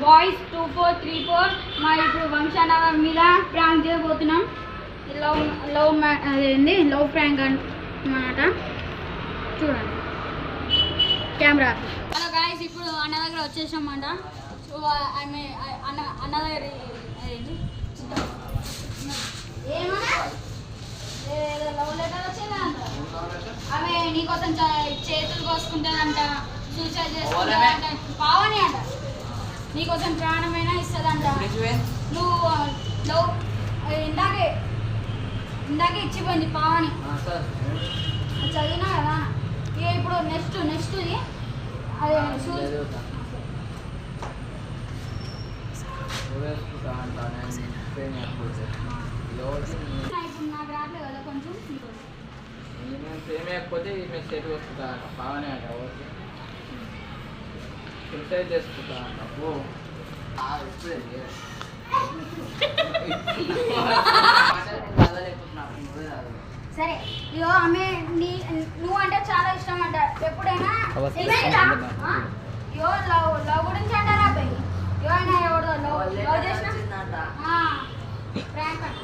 Boys 2434 మా ఇప్పుడు వంశనగర్ మీద ప్రాంక్ చేయబోతున్నాం. లవ్ ప్రాంక్ అన్నమాట. చూడండి కెమెరా. హలో గాయ్స్, ఇప్పుడు అన్న దగ్గర వచ్చేసామంట. సో అన్న దగ్గర లవ్ లెటర్ వచ్చిందంట. ఆమె నీకోసం చేతులు కోసుకుంటుందంట, సూసైడ్ చేసుకుంటుందంట, పావని అంట. నీకోసం ప్రాణమైనా ఇస్తుందంట. నువ్వు లవ్ ఇందాకే ఇచ్చిపోయింది పావని. చదివినా కదా. ఇక ఇప్పుడు నెక్స్ట్ అదే ఇప్పుడు నాకు రావట్లేదు కదా కొంచెం. ప్రేమకపోతే సెట్ వస్తుందా బాగానే అంట. సూసైడ్ చేసుకుంటా అంట. సరే ఇగో ఆమె నువ్వు అంటే చాలా ఇష్టం అంట. ఎప్పుడైనా ఇగో లవ్ గురించి అంటారా అబ్బాయి? ఇగో అయినా ఎవడో లవ్ చేసిన ప్రాంక్ అంట.